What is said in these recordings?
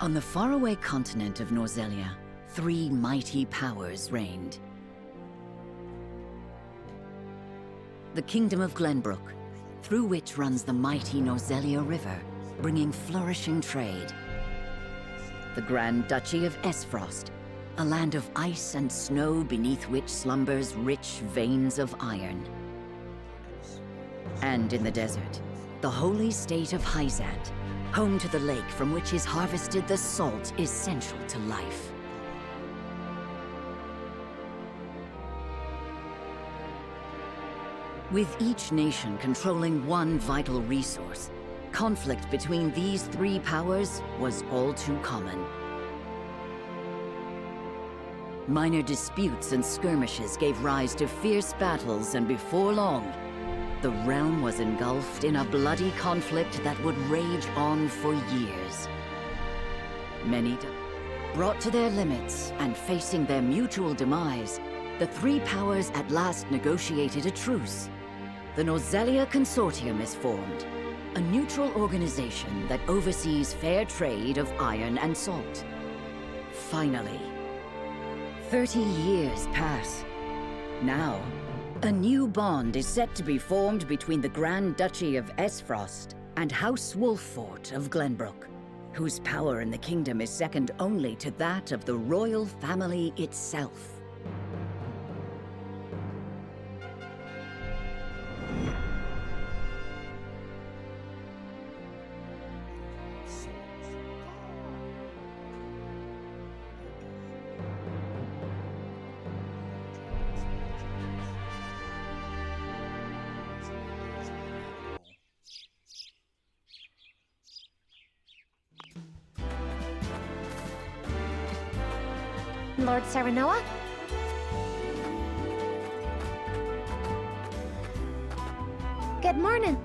On the faraway continent of Norzelia, three mighty powers reigned. The Kingdom of Glenbrook, through which runs the mighty Norzelia River, bringing flourishing trade. The Grand Duchy of Esfrost, a land of ice and snow beneath which slumbers rich veins of iron. And in the desert, the holy state of Hyzant, home to the lake from which is harvested the salt essential to life. With each nation controlling one vital resource, conflict between these three powers was all too common. Minor disputes and skirmishes gave rise to fierce battles, and before long, the realm was engulfed in a bloody conflict that would rage on for years. Many brought to their limits and facing their mutual demise, the three powers at last negotiated a truce. The Norzelia Consortium is formed, a neutral organization that oversees fair trade of iron and salt. Finally, 30 years pass. Now, a new bond is set to be formed between the Grand Duchy of Esfrost and House Wolffort of Glenbrook, whose power in the kingdom is second only to that of the royal family itself. Lord Serenoa? Good morning.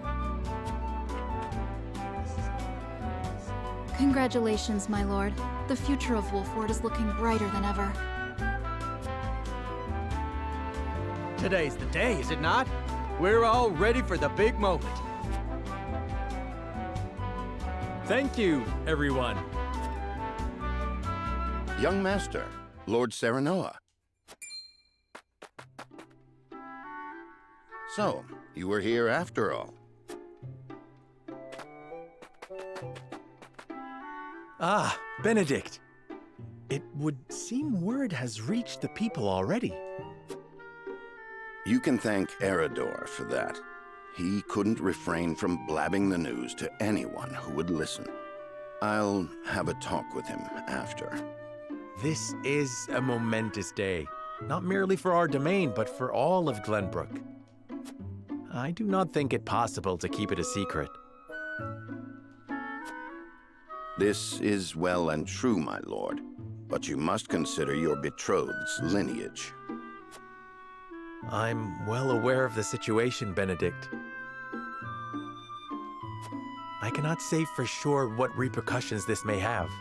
Congratulations, my lord. The future of Wolffort is looking brighter than ever. Today's the day, is it not? We're all ready for the big moment. Thank you, everyone. Young master, Lord Serenoa. So, you were here after all. Ah, Benedict. It would seem word has reached the people already. You can thank Eridor for that. He couldn't refrain from blabbing the news to anyone who would listen. I'll have a talk with him after. This is a momentous day, not merely for our domain, but for all of Glenbrook. I do not think it possible to keep it a secret. This is well and true, my lord, but you must consider your betrothed's lineage. I'm well aware of the situation, Benedict. I cannot say for sure what repercussions this may have.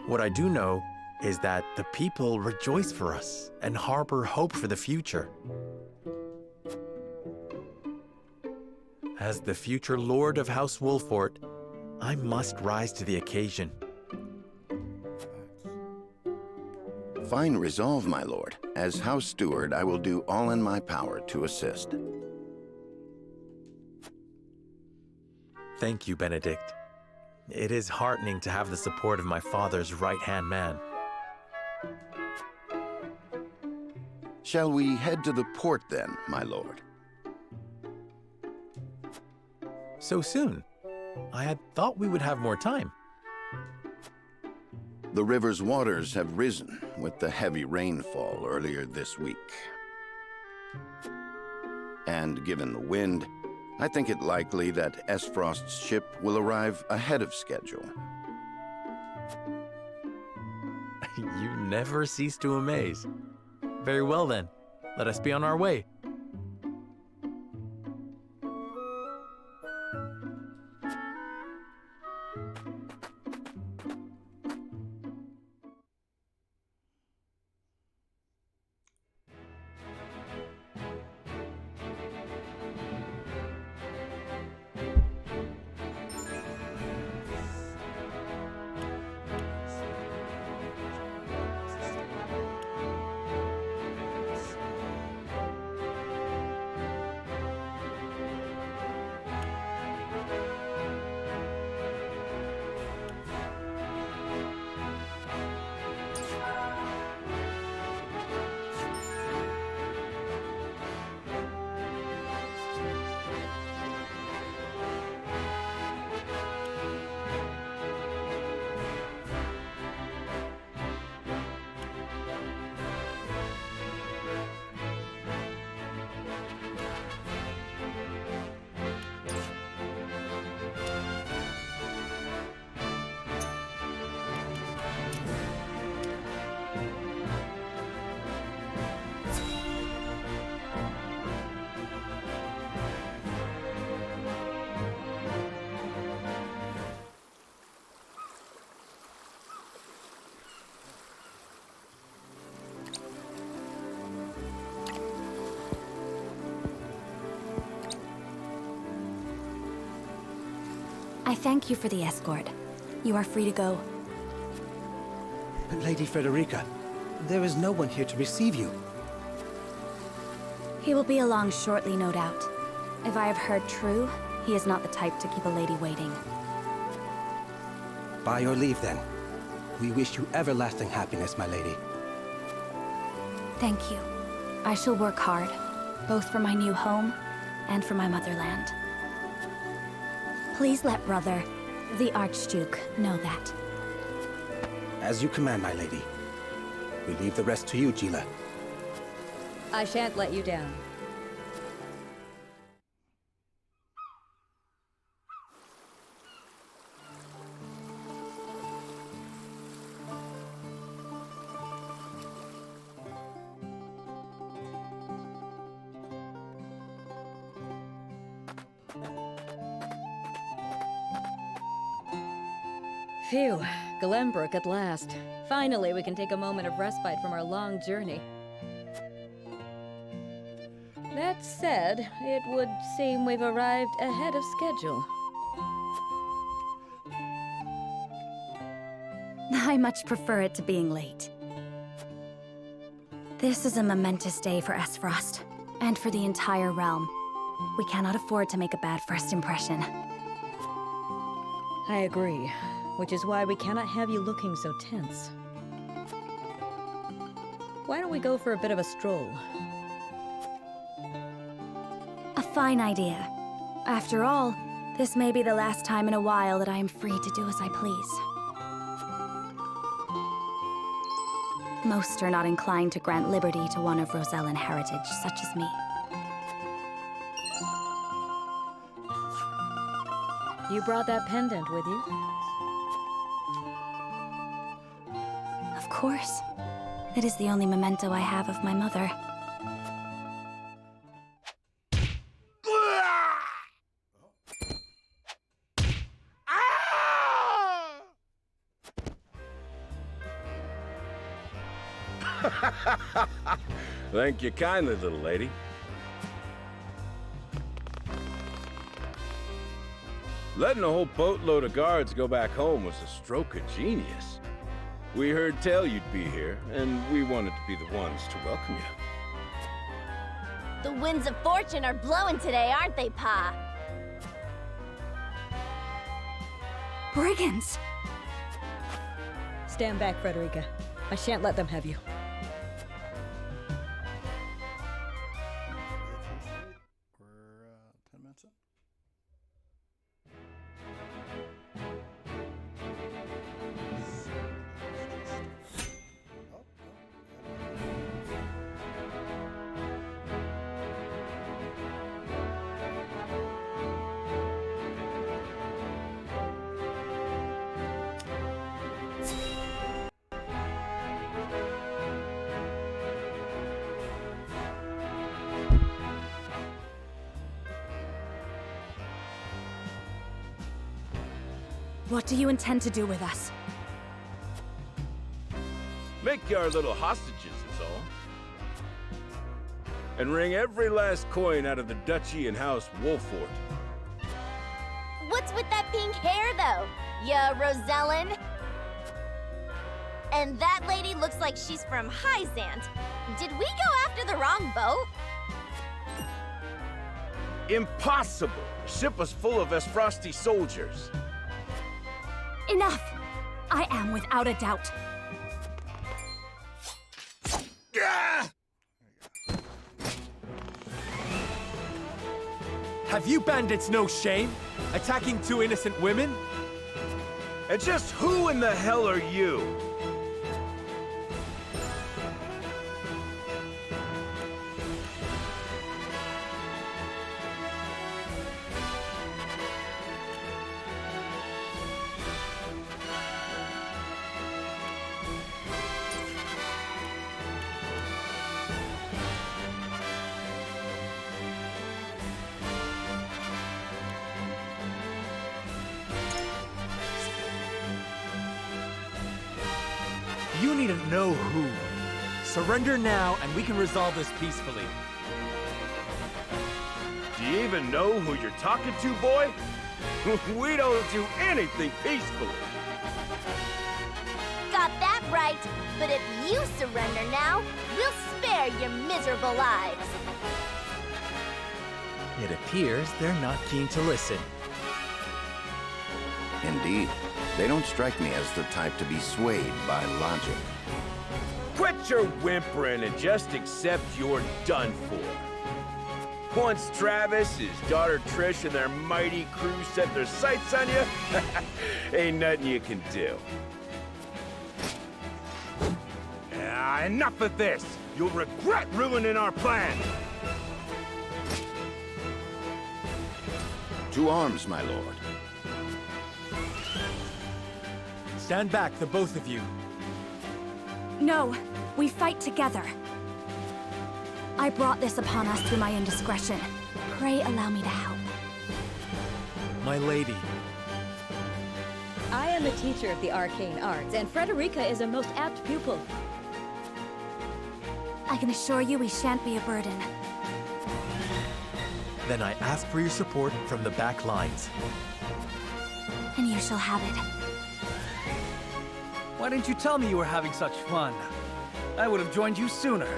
What I do know is that the people rejoice for us and harbor hope for the future. As the future Lord of House Wolffort, I must rise to the occasion. Fine resolve, my lord. As House Steward, I will do all in my power to assist. Thank you, Benedict. It is heartening to have the support of my father's right-hand man. Shall we head to the port then, my lord? So soon? I had thought we would have more time. The river's waters have risen with the heavy rainfall earlier this week. And given the wind, I think it likely that Esfrost's ship will arrive ahead of schedule. You never cease to amaze. Very well then, let us be on our way. I thank you for the escort. You are free to go. But Lady Frederica, there is no one here to receive you. He will be along shortly, no doubt. If I have heard true, he is not the type to keep a lady waiting. By your leave, then. We wish you everlasting happiness, my lady. Thank you. I shall work hard, both for my new home and for my motherland. Please let brother, the Archduke, know that. As you command, my lady. We leave the rest to you, Gila. I shan't let you down. Phew, Glenbrook at last. Finally, we can take a moment of respite from our long journey. That said, it would seem we've arrived ahead of schedule. I much prefer it to being late. This is a momentous day for Esfrost, and for the entire realm. We cannot afford to make a bad first impression. I agree, which is why we cannot have you looking so tense. Why don't we go for a bit of a stroll? A fine idea. After all, this may be the last time in a while that I am free to do as I please. Most are not inclined to grant liberty to one of Rosellan heritage, such as me. You brought that pendant with you? Of course. It is the only memento I have of my mother. Thank you kindly, little lady. Letting a whole boatload of guards go back home was a stroke of genius. We heard tell you'd be here, and we wanted to be the ones to welcome you. The winds of fortune are blowing today, aren't they, Pa? Brigands! Stand back, Frederica. I shan't let them have you. We're 10 minutes in. What do you intend to do with us? Make you our little hostages, is all. And wring every last coin out of the duchy and House Wolfort. What's with that pink hair, though? Ya Rosellan? And that lady looks like she's from Hyzant. Did we go after the wrong boat? Impossible! The ship was full of Esfrosti soldiers. Enough! I am without a doubt. Have you bandits no shame? Attacking two innocent women? And just who in the hell are you? You need to know who. Surrender now, and we can resolve this peacefully. Do you even know who you're talking to, boy? We don't do anything peacefully. Got that right. But if you surrender now, we'll spare your miserable lives. It appears they're not keen to listen. Indeed, they don't strike me as the type to be swayed by logic. Quit your whimpering and just accept you're done for. Once Travis, his daughter Trish, and their mighty crew set their sights on you, ain't nothing you can do. Enough of this! You'll regret ruining our plan! To arms, my lord. Stand back, the both of you. No, we fight together. I brought this upon us through my indiscretion. Pray allow me to help. My lady. I am a teacher of the arcane arts, and Frederica is a most apt pupil. I can assure you we shan't be a burden. Then I ask for your support from the back lines. And you shall have it. Why didn't you tell me you were having such fun? I would have joined you sooner.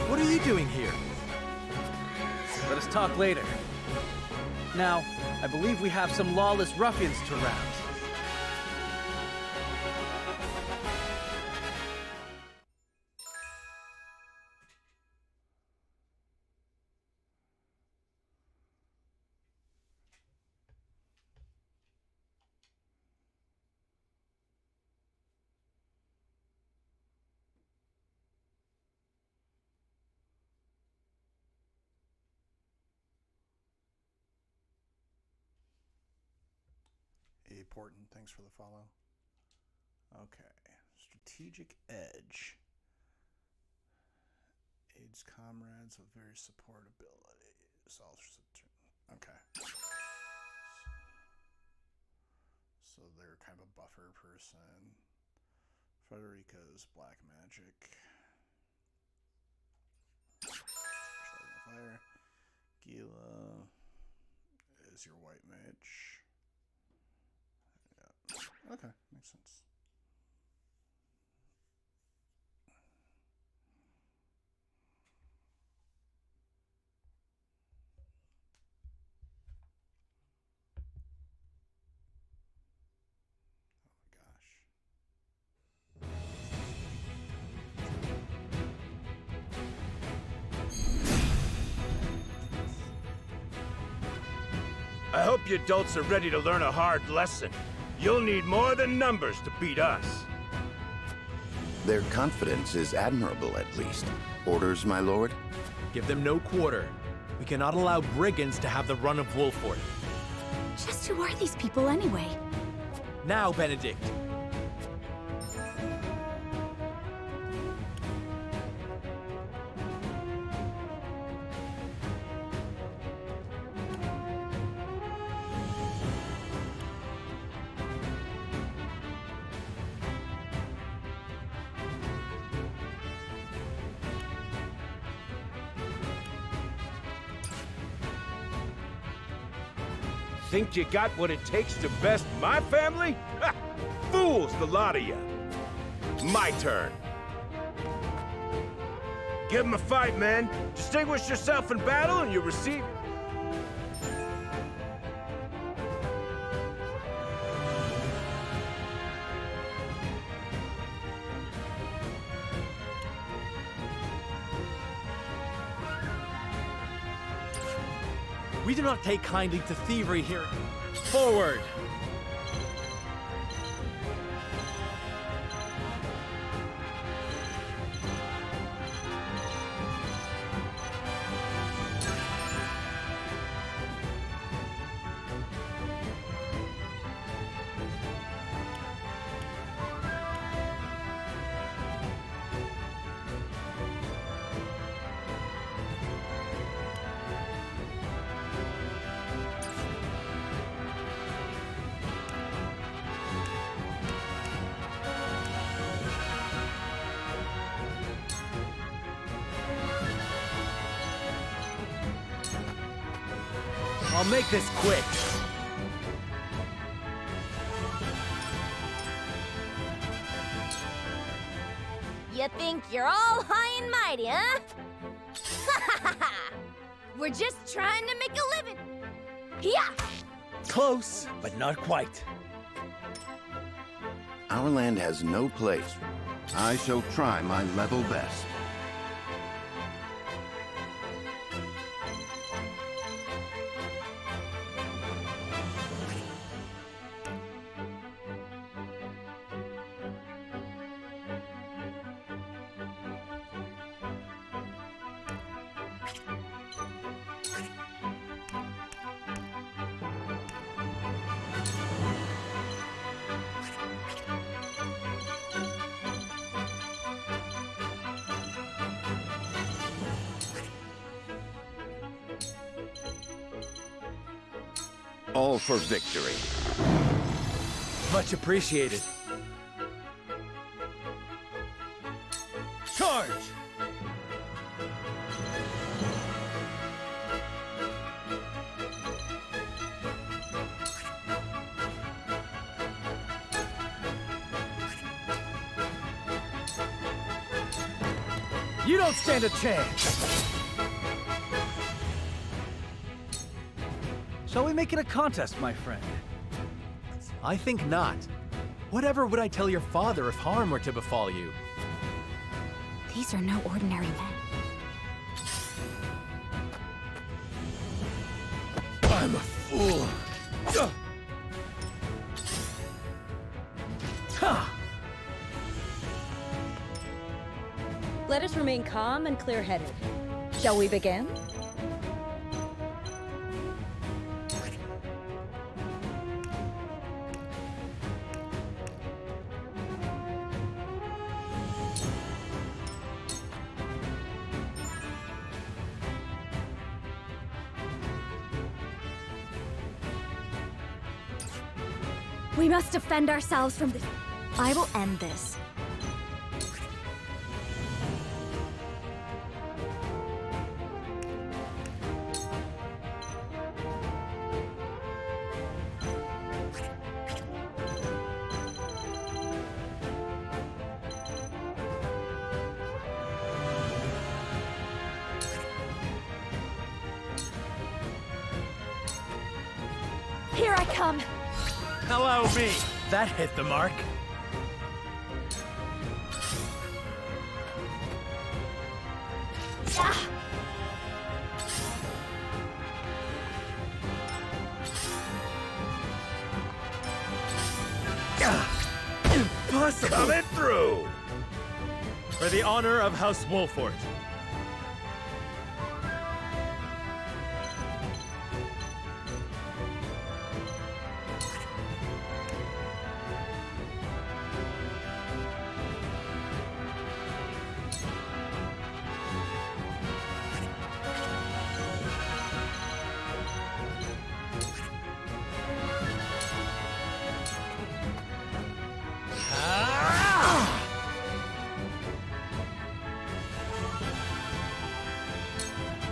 What are you doing here? Let us talk later. Now, I believe we have some lawless ruffians to rouse. Important. Thanks for the follow. Okay. Strategic edge. Aids comrades with various support abilities. Okay. So they're kind of a buffer person. Frederica's black magic. Fire. Gila is your white mage. Okay, makes sense. Oh my gosh. I hope you adults are ready to learn a hard lesson. You'll need more than numbers to beat us. Their confidence is admirable, at least. Orders, my lord? Give them no quarter. We cannot allow brigands to have the run of Wolford. Just who are these people anyway? Now, Benedict. Think you got what it takes to best my family? Ha! Fools, the lot of you. My turn. Give 'em a fight, men. Distinguish yourself in battle and you receive... We do not take kindly to thievery here. Forward! I'll make this quick. You think you're all high and mighty, huh? We're just trying to make a living. Yeah. Close, but not quite. Our land has no place. I shall try my level best. All for victory. Much appreciated. Charge! You don't stand a chance! Shall we make it a contest, my friend? I think not. Whatever would I tell your father if harm were to befall you? These are no ordinary men. I'm a fool. Ha! Let us remain calm and clear-headed. Shall we begin? We must defend ourselves from this. I will end this. Here I come! Allow me! That hit the mark. Ah! Impossible! Coming through! For the honor of House Wolfort.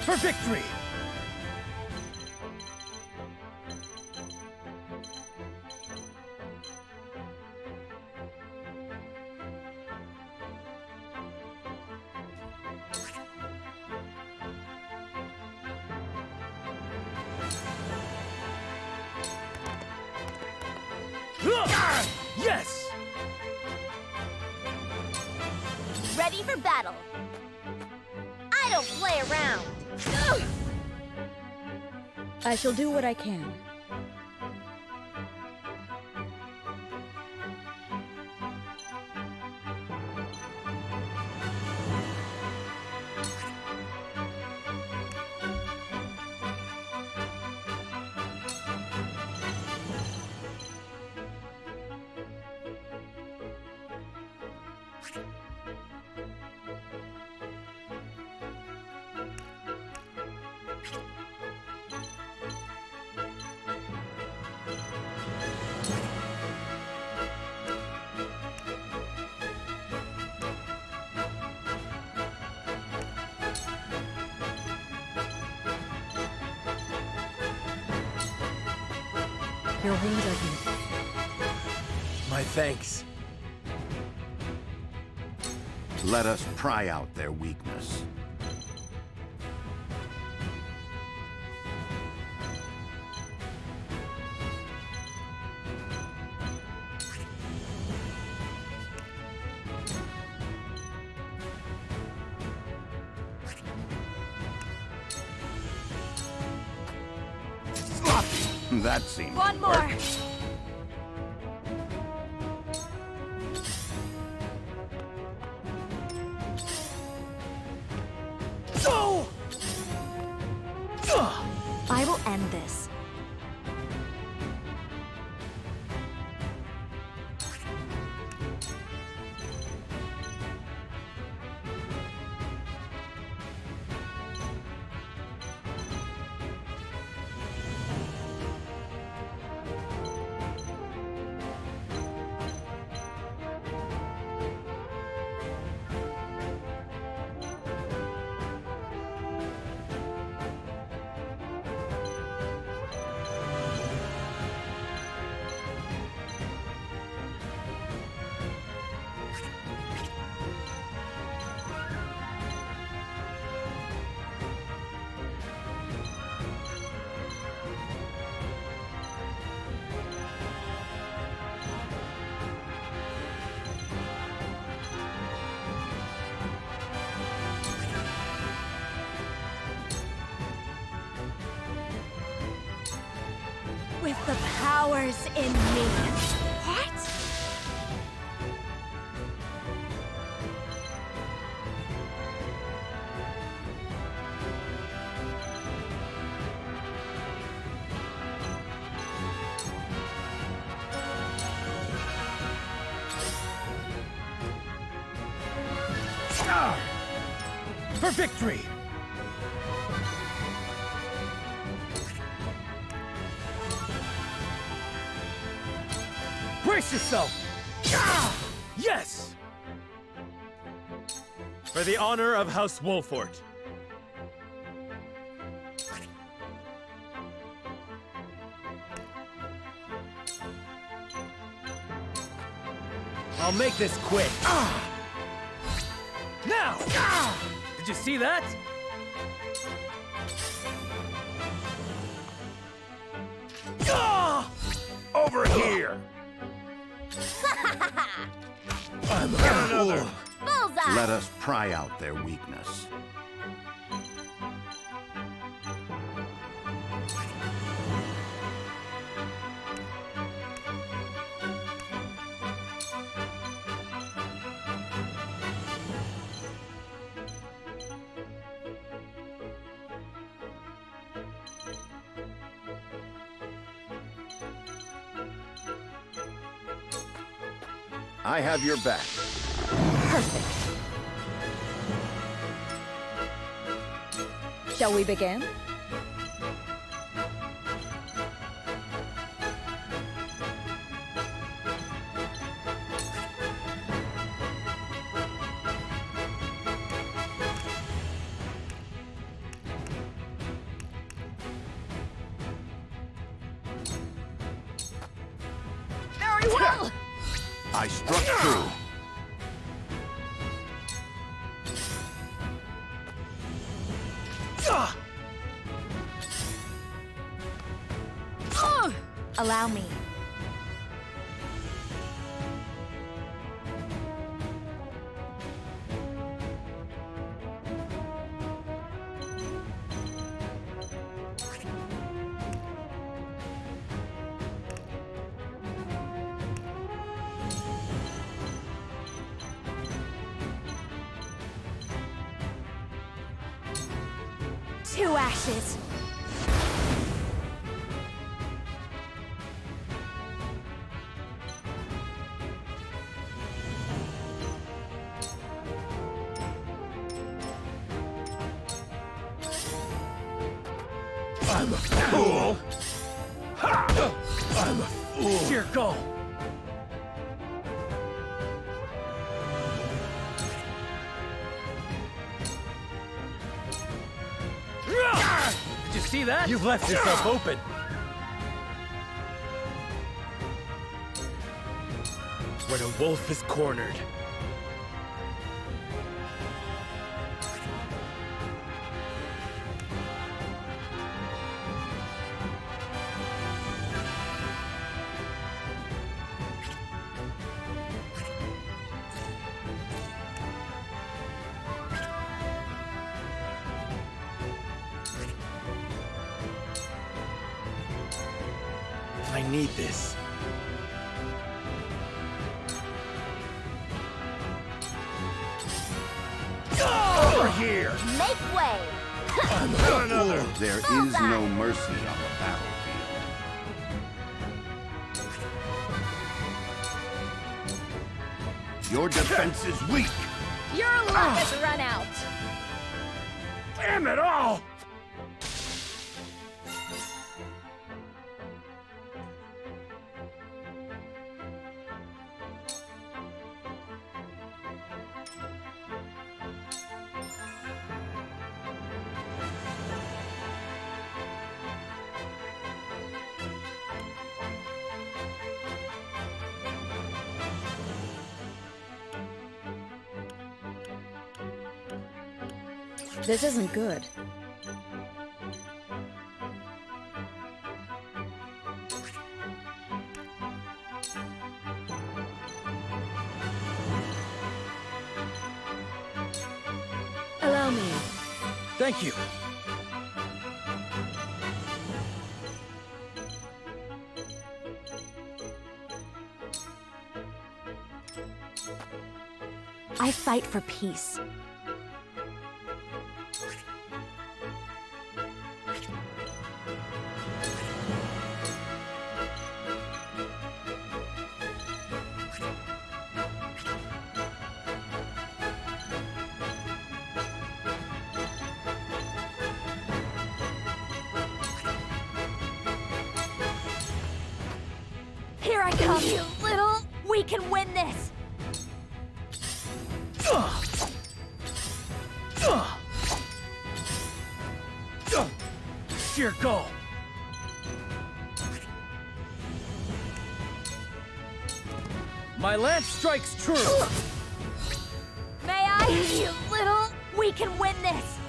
For victory! Yes! Ready for battle. I don't play around. I shall do what I can. Your wounds are healed. My thanks. Let us pry out their weakness. That seemed One to more! work. I will end this. With the powers in me. What? For victory! Brace yourself! Yes! For the honor of House Wolfort. I'll make this quick. Now! Did you see that? Over here! I'm a another. fool. Bullseye! Let us pry out their weakness. I have your back. Perfect. Shall we begin? Very well! I struck true. Allow me. Two ashes. I'm a fool! Ha! I'm a fool! Here, go! Did you see that? You've left yourself open. when a wolf is cornered. I need this. Over here! Make way! Another! There is Bullseye. no mercy on the battlefield. Your defense is weak. Your luck has run out. Damn it all! This isn't good. Allow me. Thank you. I fight for peace. Here I come, you little... We can win this! Sheer goal. My lance strikes true. May I? You little... We can win this!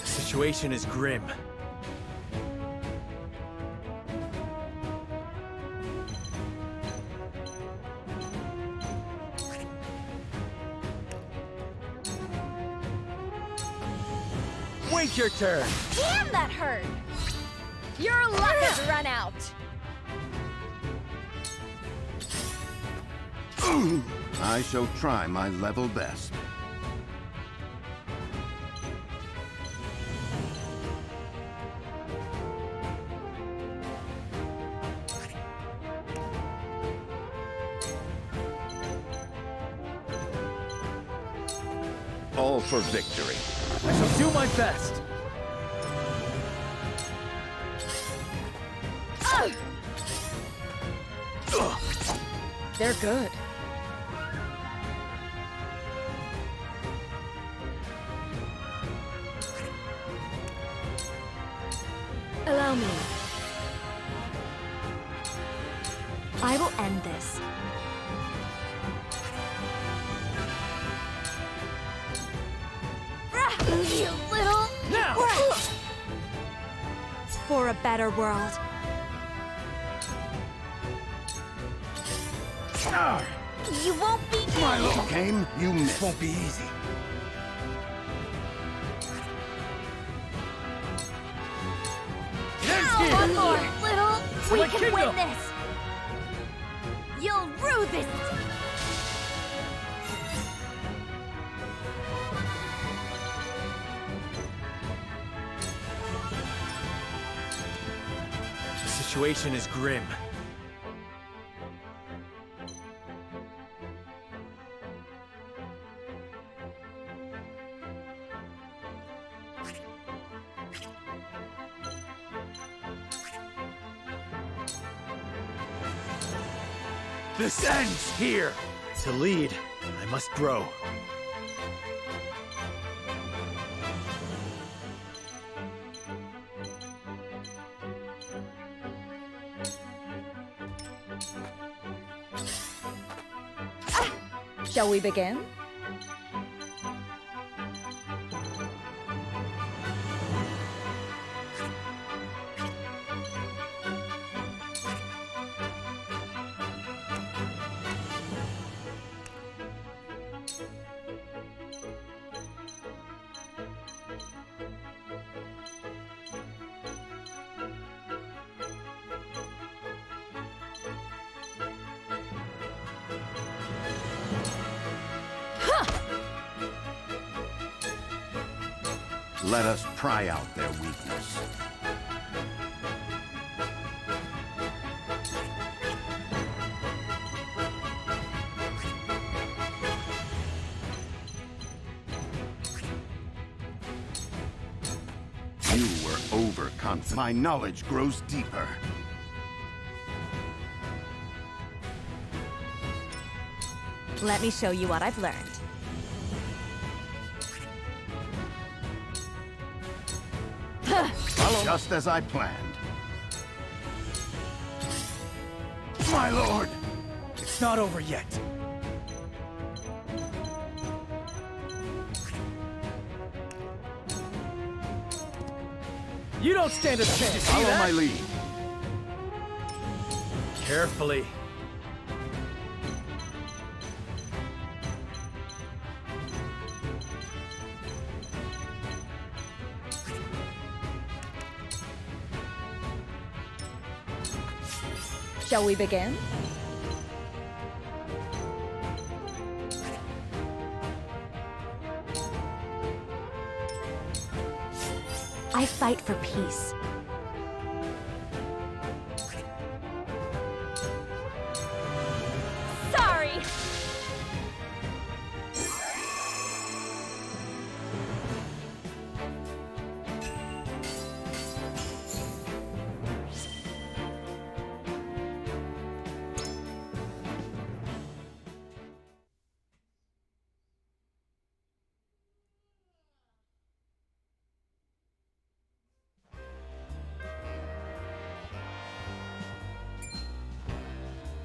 The situation is grim. Wait your turn. Damn, that hurt! Your luck has run out! I shall try my level best. All for victory. I shall do my best. They're good. Allow me. I will end this. You little... Now! For a better world. You won't be... My little game, you missed. Won't be easy. One more, little... We My can kingdom. win this! You'll rue this! The situation is grim. This ends here! To lead, I must grow. Shall we begin? Let us pry out their weakness. You were overconfident. My knowledge grows deeper. Let me show you what I've learned. Just as I planned. My lord! It's not over yet. You don't stand a chance. Follow my lead. Carefully. Shall we begin? I fight for peace. Sorry!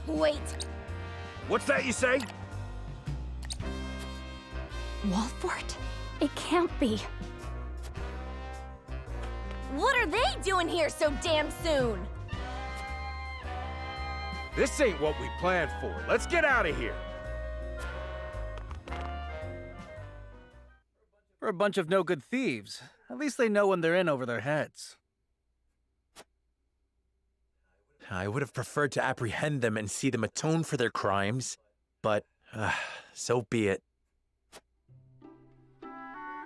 Wait, What's that you say? Wolfort? It can't be. what are they doing here so damn soon? This ain't what we planned for. Let's get out of here. We're a bunch of no-good thieves. At least they know when they're in over their heads. I would have preferred to apprehend them and see them atone for their crimes, but so be it.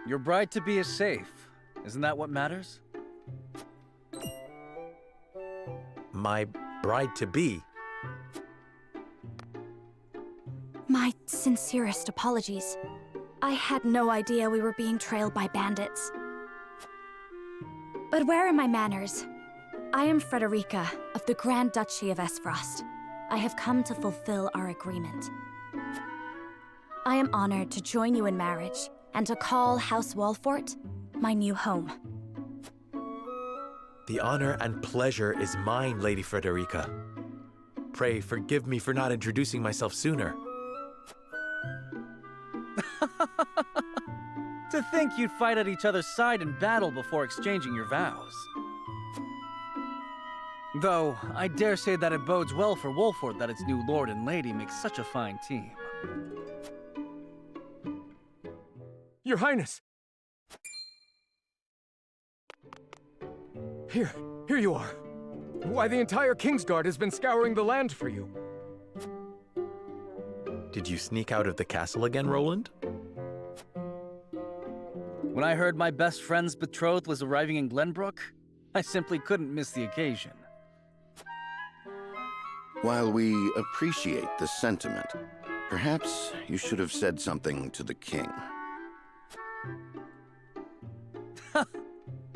Your bride-to-be is safe. Isn't that what matters? My bride-to-be. My sincerest apologies. I had no idea we were being trailed by bandits. But where are my manners? I am Frederica of the Grand Duchy of Esfrost. I have come to fulfill our agreement. I am honored to join you in marriage and to call House Wolfort my new home. The honor and pleasure is mine, Lady Frederica. Pray forgive me for not introducing myself sooner. To think you'd fight at each other's side in battle before exchanging your vows. Though, I dare say that it bodes well for Wolfort that its new lord and lady make such a fine team. Your Highness! Here you are. Why, the entire Kingsguard has been scouring the land for you. Did you sneak out of the castle again, Roland? When I heard my best friend's betrothed was arriving in Glenbrook, I simply couldn't miss the occasion. While we appreciate the sentiment, perhaps you should have said something to the king.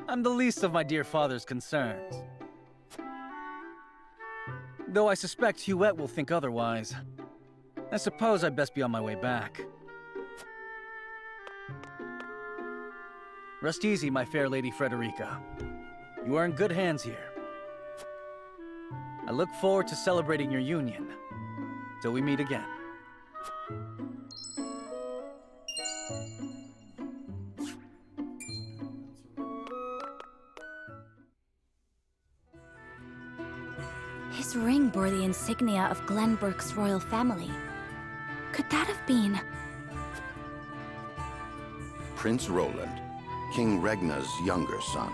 I'm the least of my dear father's concerns. Though I suspect Huette will think otherwise. I suppose I'd best be on my way back. Rest easy, my fair Lady Frederica. You are in good hands here. I look forward to celebrating your union. Till we meet again. This ring bore the insignia of Glenbrook's royal family. Could that have been... Prince Roland, King Regna's younger son.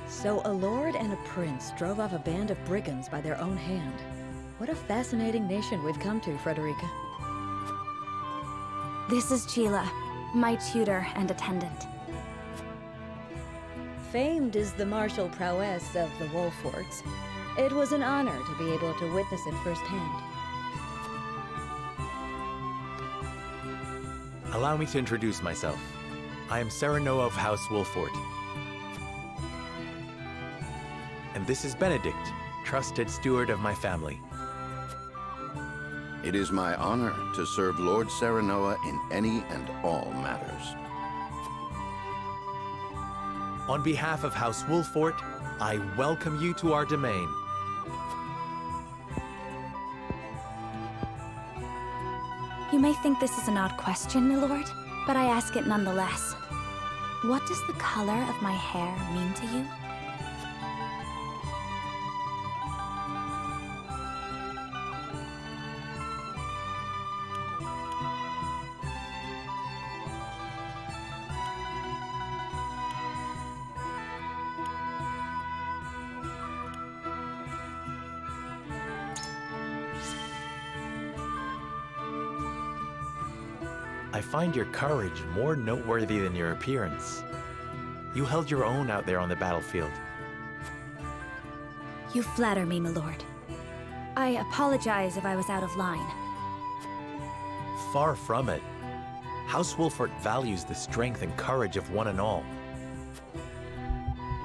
So a lord and a prince drove off a band of brigands by their own hand. What a fascinating nation we've come to, Frederica. This is Sheila, my tutor and attendant. Famed is the martial prowess of the Wolforts. It was an honor to be able to witness it firsthand. Allow me to introduce myself. I am Serenoa of House Wolfort. And this is Benedict, trusted steward of my family. It is my honor to serve Lord Serenoa in any and all matters. On behalf of House Wolfort, I welcome you to our domain. You may think this is an odd question, my lord, but I ask it nonetheless. What does the color of my hair mean to you? I find your courage more noteworthy than your appearance. You held your own out there on the battlefield. You flatter me, my lord. I apologize if I was out of line. Far from it. House Wolfort values the strength and courage of one and all.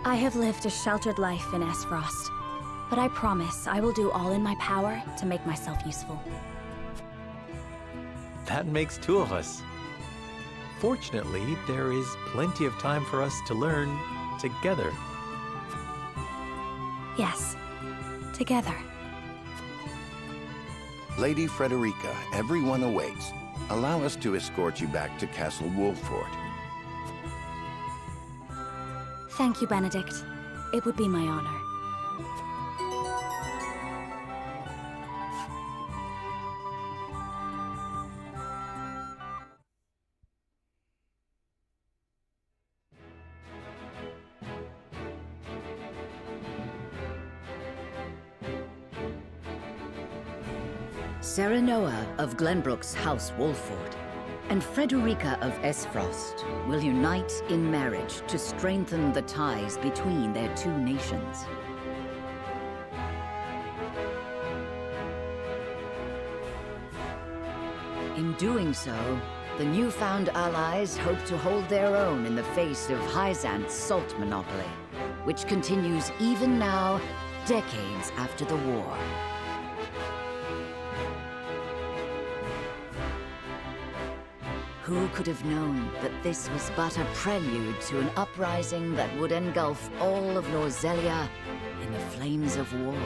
I have lived a sheltered life in Esfrost, but I promise I will do all in my power to make myself useful. That makes two of us. Fortunately, there is plenty of time for us to learn together. Yes, together. Lady Frederica, everyone awaits. Allow us to escort you back to Castle Wolfort. Thank you, Benedict. It would be my honor. Serenoa of Glenbrook's House Wolfort and Frederica of Esfrost will unite in marriage to strengthen the ties between their two nations. In doing so, the newfound allies hope to hold their own in the face of Hyzant's salt monopoly, which continues even now, decades after the war. Who could have known that this was but a prelude to an uprising that would engulf all of Norzelia in the flames of war?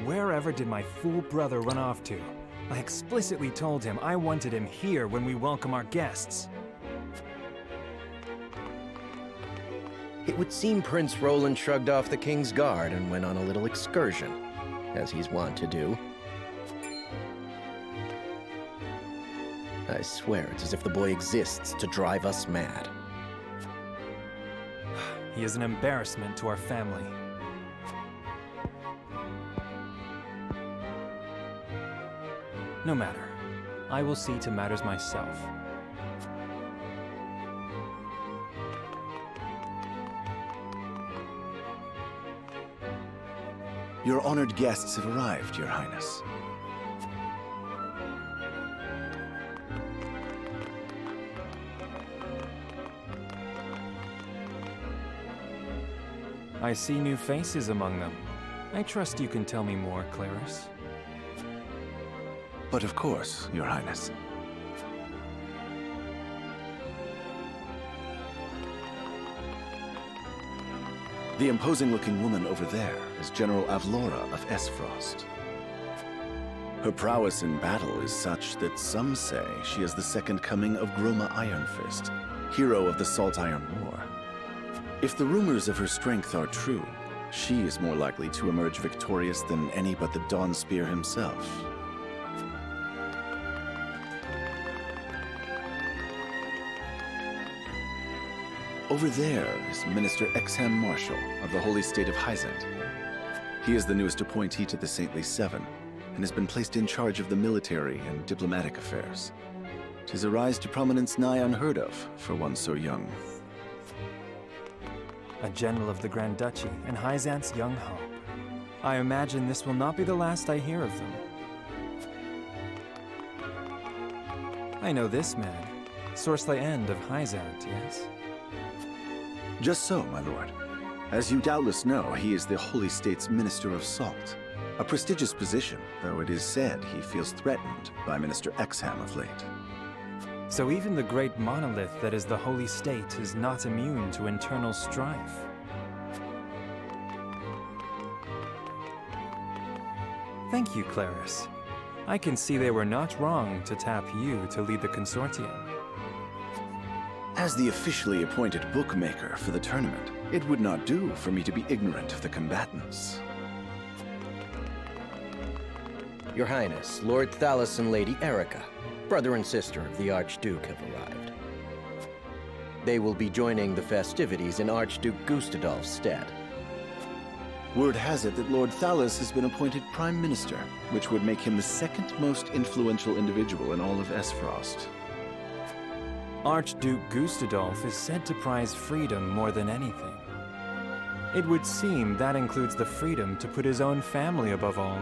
Wherever did my fool brother run off to? I explicitly told him I wanted him here when we welcome our guests. It would seem Prince Roland shrugged off the King's Guard and went on a little excursion, as he's wont to do. I swear it's as if the boy exists to drive us mad. He is an embarrassment to our family. No matter. I will see to matters myself. Your honored guests have arrived, Your Highness. I see new faces among them. I trust you can tell me more, Clarice. But of course, Your Highness. The imposing-looking woman over there is General Avlora of Esfrost. Her prowess in battle is such that some say she is the second coming of Groma Ironfist, hero of the Salt Iron War. If the rumors of her strength are true, she is more likely to emerge victorious than any but the Dawnspear himself. Over there is Minister Exham Marshal of the Holy State of Hyzant. He is the newest appointee to the Saintly Seven, and has been placed in charge of the military and diplomatic affairs. 'Tis a rise to prominence nigh unheard of for one so young. A general of the Grand Duchy and Hyzant's young hope. I imagine this will not be the last I hear of them. I know this man, Sorsle End of Hyzant, yes? Just so, my lord. As you doubtless know, he is the Holy State's Minister of Salt. A prestigious position, though it is said he feels threatened by Minister Exham of late. So even the great monolith that is the Holy State is not immune to internal strife. Thank you, Clarice. I can see they were not wrong to tap you to lead the consortium. As the officially appointed bookmaker for the tournament, it would not do for me to be ignorant of the combatants. Your Highness, Lord Thalos and Lady Erica, brother and sister of the Archduke, have arrived. They will be joining the festivities in Archduke Gustadolf's stead. Word has it that Lord Thalos has been appointed Prime Minister, which would make him the second most influential individual in all of Esfrost. Archduke Gustadolf is said to prize freedom more than anything. It would seem that includes the freedom to put his own family above all.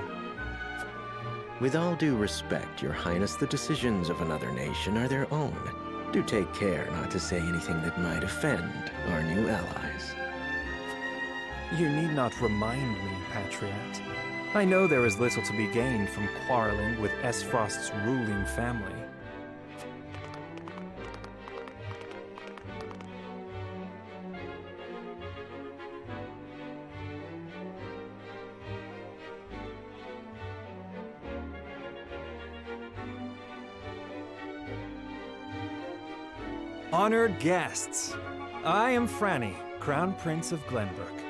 With all due respect, Your Highness, the decisions of another nation are their own. Do take care not to say anything that might offend our new allies. You need not remind me, Patriot. I know there is little to be gained from quarreling with Esfrost's ruling family. Honored guests, I am Franny, Crown Prince of Glenbrook.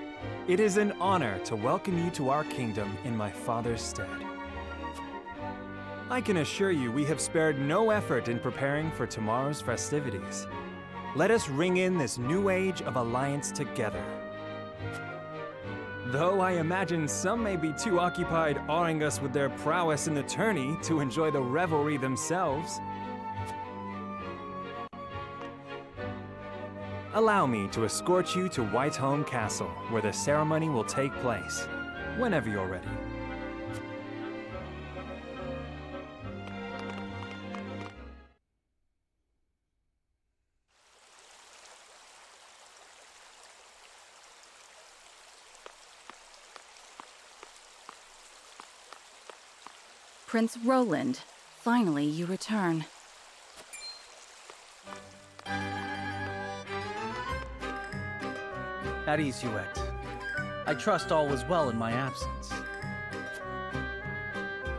It is an honor to welcome you to our kingdom in my father's stead. I can assure you we have spared no effort in preparing for tomorrow's festivities. Let us ring in this new age of alliance together. Though I imagine some may be too occupied awing us with their prowess in the tourney to enjoy the revelry themselves. Allow me to escort you to Whiteholm Castle, where the ceremony will take place, whenever you're ready. Prince Roland, finally you return. At ease, Huet. I trust all was well in my absence.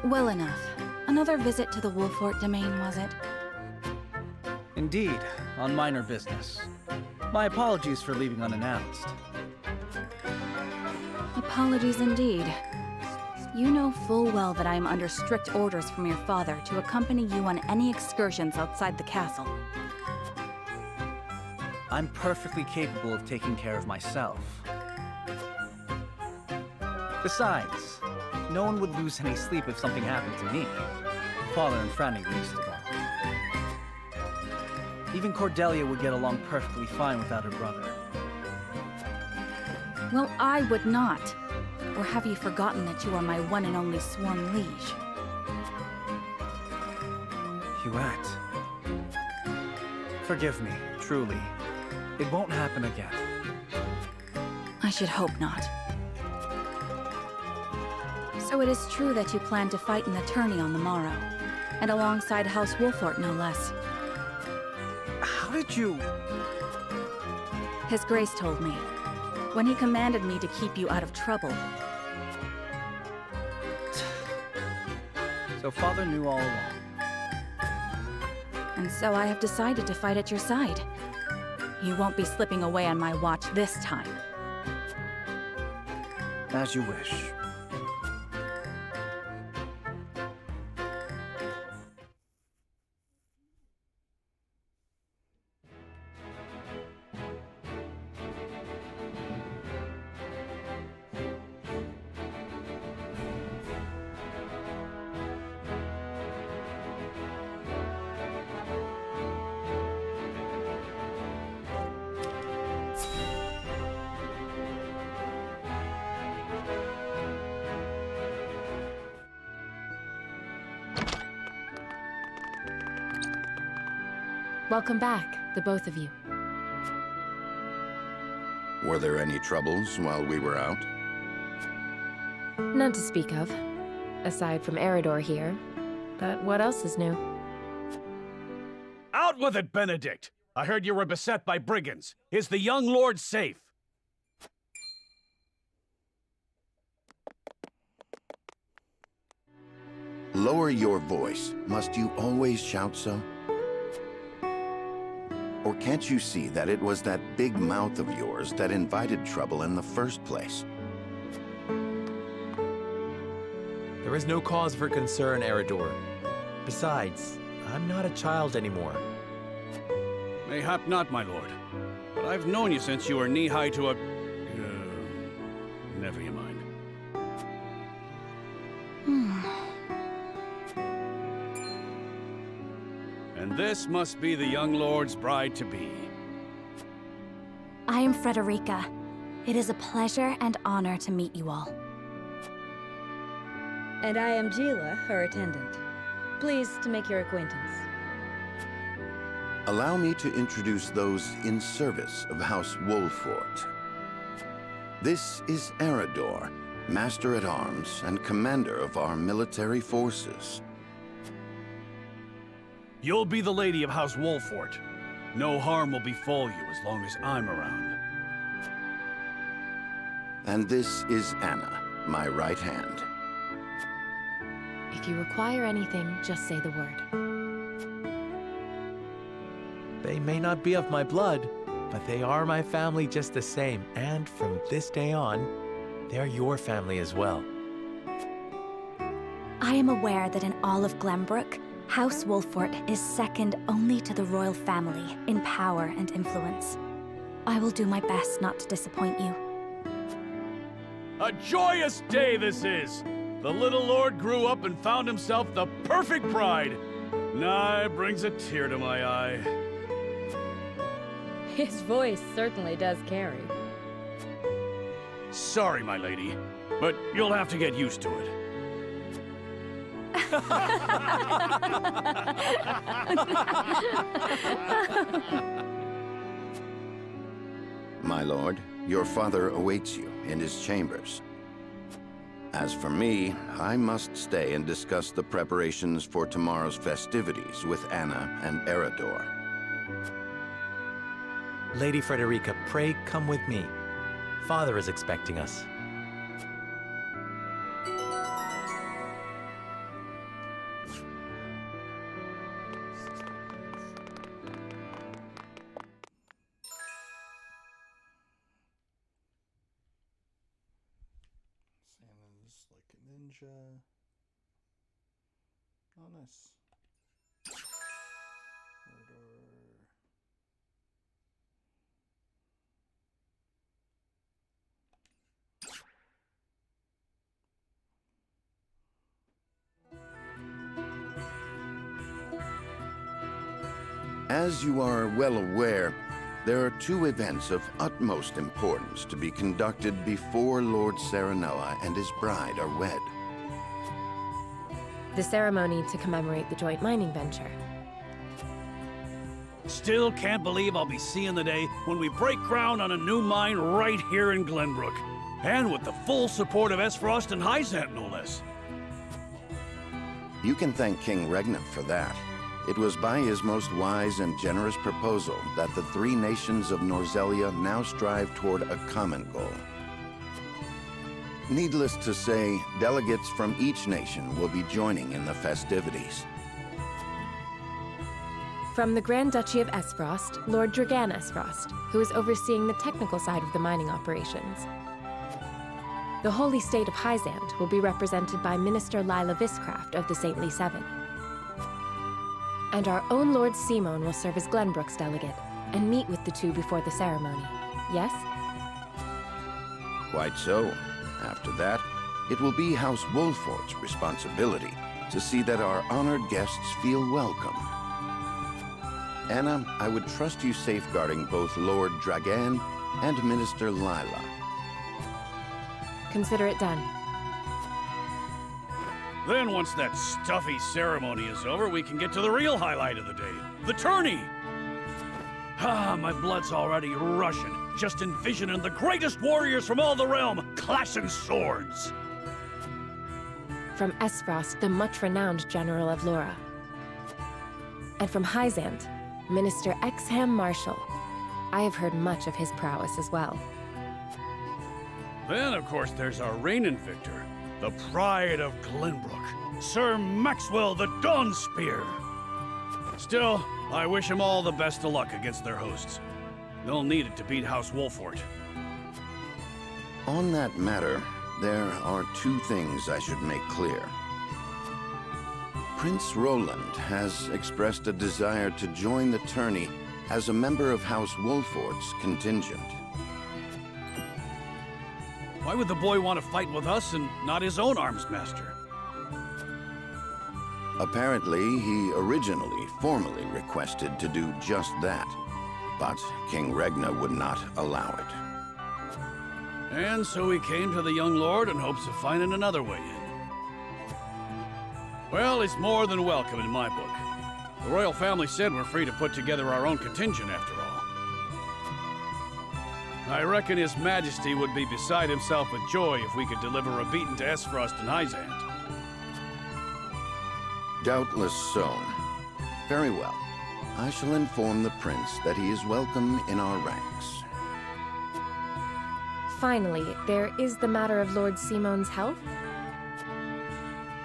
Well enough. Another visit to the Wolfort domain, was it? Indeed, on minor business. My apologies for leaving unannounced. Apologies indeed. You know full well that I am under strict orders from your father to accompany you on any excursions outside the castle. I'm perfectly capable of taking care of myself. Besides, no one would lose any sleep if something happened to me. Father and Franny least of all. Even Cordelia would get along perfectly fine without her brother. Well, I would not. Or have you forgotten that you are my one and only sworn liege? Huette. Forgive me, truly. It won't happen again. I should hope not. So it is true that you plan to fight in the tourney on the morrow, and alongside House Wolfort, no less. How did you... His Grace told me, when he commanded me to keep you out of trouble. So Father knew all along. And so I have decided to fight at your side. You won't be slipping away on my watch this time. As you wish. Welcome back, the both of you. Were there any troubles while we were out? None to speak of, aside from Eridor here. But what else is new? Out with it, Benedict! I heard you were beset by brigands. Is the young lord safe? Lower your voice. Must you always shout so? Or can't you see that it was that big mouth of yours that invited trouble in the first place? There is no cause for concern, Eridor. Besides, I'm not a child anymore. Mayhap not, my lord. But I've known you since you were knee-high to a... never you mind. And this must be the young lord's bride-to-be. I am Frederica. It is a pleasure and honor to meet you all. And I am Gila, her attendant. Pleased to make your acquaintance. Allow me to introduce those in service of House Wolfort. This is Eridor, Master-at-Arms and Commander of our military forces. You'll be the lady of House Wolfort. No harm will befall you as long as I'm around. And this is Anna, my right hand. If you require anything, just say the word. They may not be of my blood, but they are my family just the same. And from this day on, they're your family as well. I am aware that in all of Glenbrook, House Wolfort is second only to the royal family in power and influence. I will do my best not to disappoint you. A joyous day this is! The little lord grew up and found himself the perfect bride. Nigh brings a tear to my eye. His voice certainly does carry. Sorry, my lady, but you'll have to get used to it. My lord, your father awaits you in his chambers. As for me, I must stay and discuss the preparations for tomorrow's festivities with Anna and Eridor. Lady Frederica, pray come with me. Father is expecting us. ninja. Oh, nice. As you are well aware, there are two events of utmost importance to be conducted before Lord Serenoa and his bride are wed. The ceremony to commemorate the joint mining venture. Still can't believe I'll be seeing the day when we break ground on a new mine right here in Glenbrook. And with the full support of Esfrost and Hyzant, no less. You can thank King Regna for that. It was by his most wise and generous proposal that the three nations of Norzelia now strive toward a common goal. Needless to say, delegates from each nation will be joining in the festivities. From the Grand Duchy of Esfrost, Lord Dragan Esfrost, who is overseeing the technical side of the mining operations. The Holy State of Hyzant will be represented by Minister Lila Viscraft of the Saintly Seven. And our own Lord Simon will serve as Glenbrook's delegate and meet with the two before the ceremony. Yes? Quite so. After that, it will be House Wolfort's responsibility to see that our honored guests feel welcome. Anna, I would trust you safeguarding both Lord Dragan and Minister Lila. Consider it done. Then once that stuffy ceremony is over, we can get to the real highlight of the day, the tourney! Ah, my blood's already rushing, just envisioning the greatest warriors from all the realm clashing swords! From Esfrost, the much-renowned General of Laura. And from Hyzant, Minister Exham Marshall. I have heard much of his prowess as well. Then, of course, there's our reigning victor, the pride of Glenbrook, Sir Maxwell the Dawnspear. Still, I wish him all the best of luck against their hosts. They'll need it to beat House Wolfort. On that matter, there are two things I should make clear. Prince Roland has expressed a desire to join the tourney as a member of House Wolfort's contingent. Why would the boy want to fight with us and not his own arms master? Apparently, he originally formally requested to do just that, but King Regna would not allow it. And so he came to the young lord in hopes of finding another way in. Well, it's more than welcome in my book. The royal family said we're free to put together our own contingent after all. I reckon His Majesty would be beside himself with joy if we could deliver a beating to Esfrost and Hyzant. Doubtless so. Very well. I shall inform the prince that he is welcome in our ranks. Finally, there is the matter of Lord Simon's health.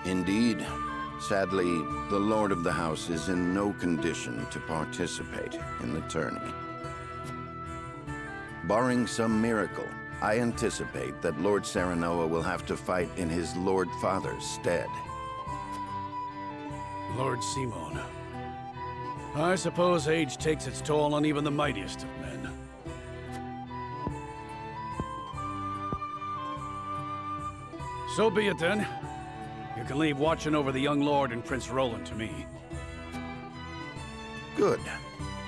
Indeed. Sadly, the Lord of the House is in no condition to participate in the tourney. Barring some miracle, I anticipate that Lord Serenoa will have to fight in his Lord Father's stead. Lord Simon. I suppose age takes its toll on even the mightiest of men. So be it then. You can leave watching over the young lord and Prince Roland to me. Good.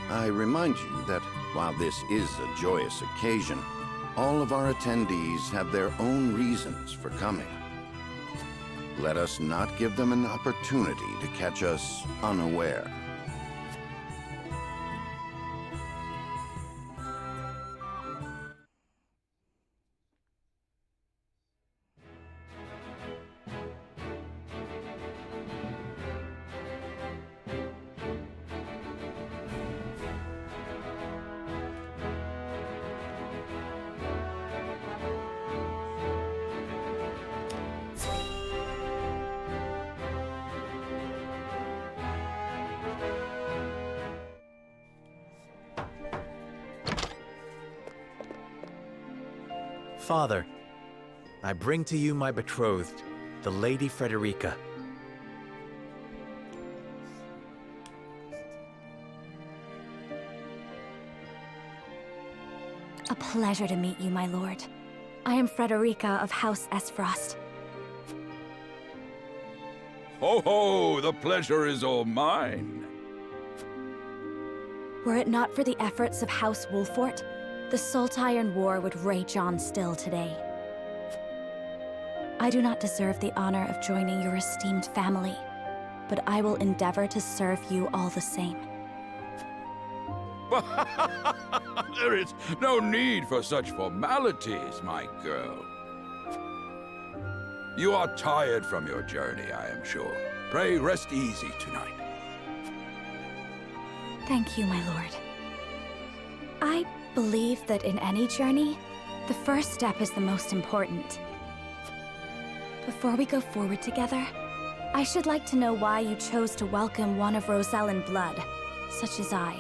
I remind you that while this is a joyous occasion, all of our attendees have their own reasons for coming. Let us not give them an opportunity to catch us unaware. Father, I bring to you my betrothed, the Lady Frederica. A pleasure to meet you, my lord. I am Frederica of House Esfrost. Ho ho! The pleasure is all mine. Were it not for the efforts of House Wolfort, the Salt-Iron War would rage on still today. I do not deserve the honor of joining your esteemed family, but I will endeavor to serve you all the same. There is no need for such formalities, my girl. You are tired from your journey, I am sure. Pray rest easy tonight. Thank you, my lord. I believe that in any journey, the first step is the most important. Before we go forward together, I should like to know why you chose to welcome one of Rosellan blood, such as I.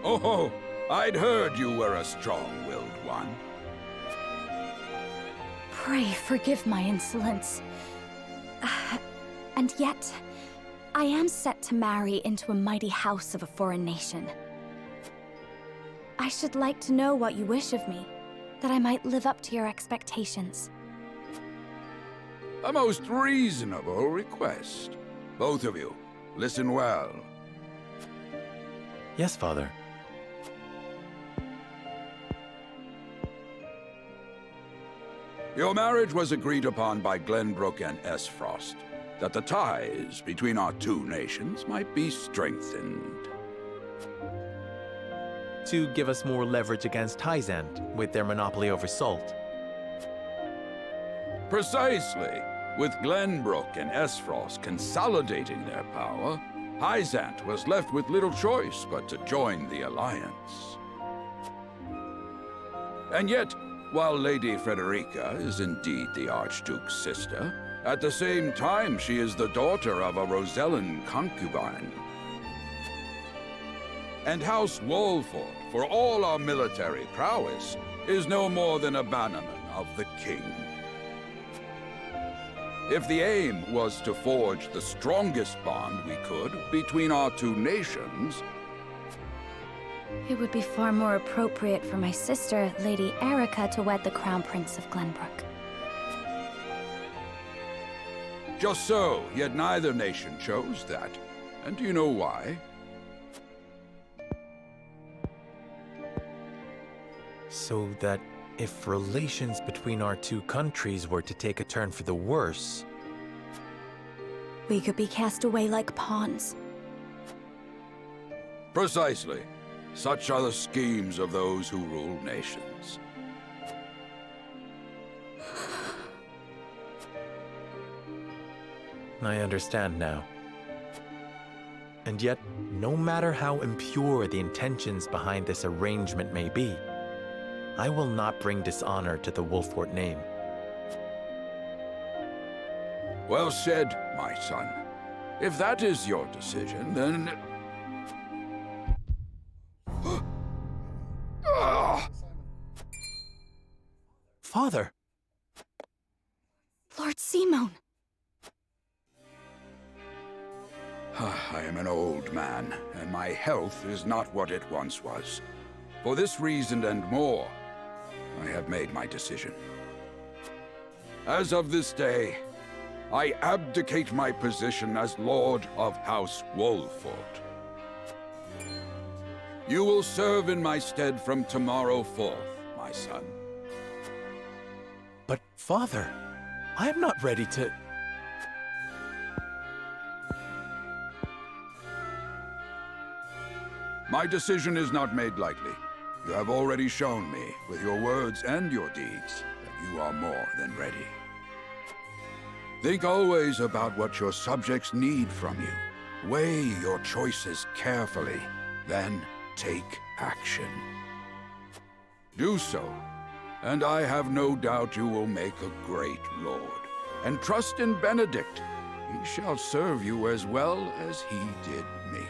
Oh, I'd heard you were a strong-willed one. Pray forgive my insolence. And yet, I am set to marry into a mighty house of a foreign nation. I should like to know what you wish of me, that I might live up to your expectations. A most reasonable request. Both of you, listen well. Yes, Father. Your marriage was agreed upon by Glenbrook and Esfrost, that the ties between our two nations might be strengthened. To give us more leverage against Hyzant with their monopoly over salt. Precisely. With Glenbrook and Esfrost consolidating their power, Hyzant was left with little choice but to join the alliance. And yet, while Lady Frederica is indeed the Archduke's sister, at the same time she is the daughter of a Rosellan concubine. And House Wolfort, for all our military prowess, is no more than a bannerman of the king. If the aim was to forge the strongest bond we could between our two nations, It would be far more appropriate for my sister, Lady Erica, to wed the Crown Prince of Glenbrook. just so, yet neither nation chose that. And do you know why? So that if relations between our two countries were to take a turn for the worse, we could be cast away like pawns. Precisely. Such are the schemes of those who rule nations. I understand now. And yet, no matter how impure the intentions behind this arrangement may be, I will not bring dishonor to the Wolfort name. Well said, my son. If that is your decision, then... Father! Lord Simone! I am an old man, and my health is not what it once was. For this reason and more, I have made my decision. As of this day, I abdicate my position as Lord of House Wolfort. You will serve in my stead from tomorrow forth, my son. But, Father, I am not ready to... My decision is not made lightly. You have already shown me, with your words and your deeds, that you are more than ready. Think always about what your subjects need from you. Weigh your choices carefully, then take action. Do so, and I have no doubt you will make a great lord. And trust in Benedict. He shall serve you as well as he did me.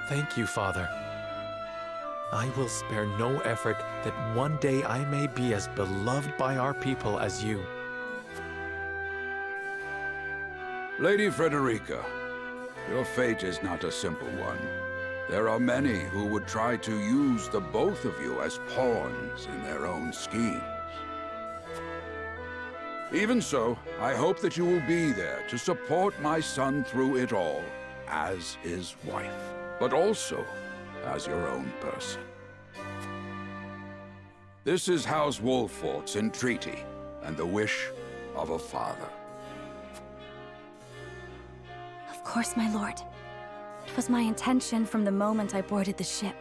Thank you, Father. I will spare no effort that one day I may be as beloved by our people as you. Lady Frederica, your fate is not a simple one. There are many who would try to use the both of you as pawns in their own schemes. Even so, I hope that you will be there to support my son through it all, as his wife, but also as your own person. This is House Wolfort's entreaty, and the wish of a father. Of course, my lord. It was my intention from the moment I boarded the ship.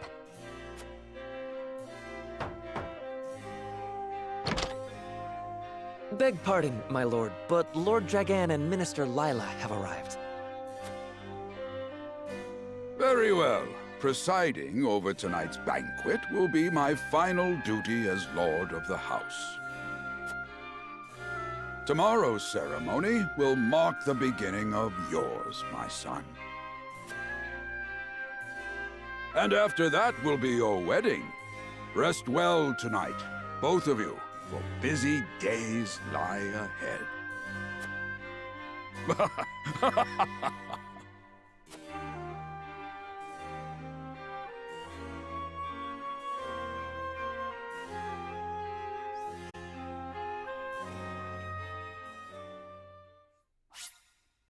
Beg pardon, my lord, but Lord Dragan and Minister Lila have arrived. Very well. Presiding over tonight's banquet will be my final duty as Lord of the House. Tomorrow's ceremony will mark the beginning of yours, my son. And after that will be your wedding. Rest well tonight, both of you, for busy days lie ahead.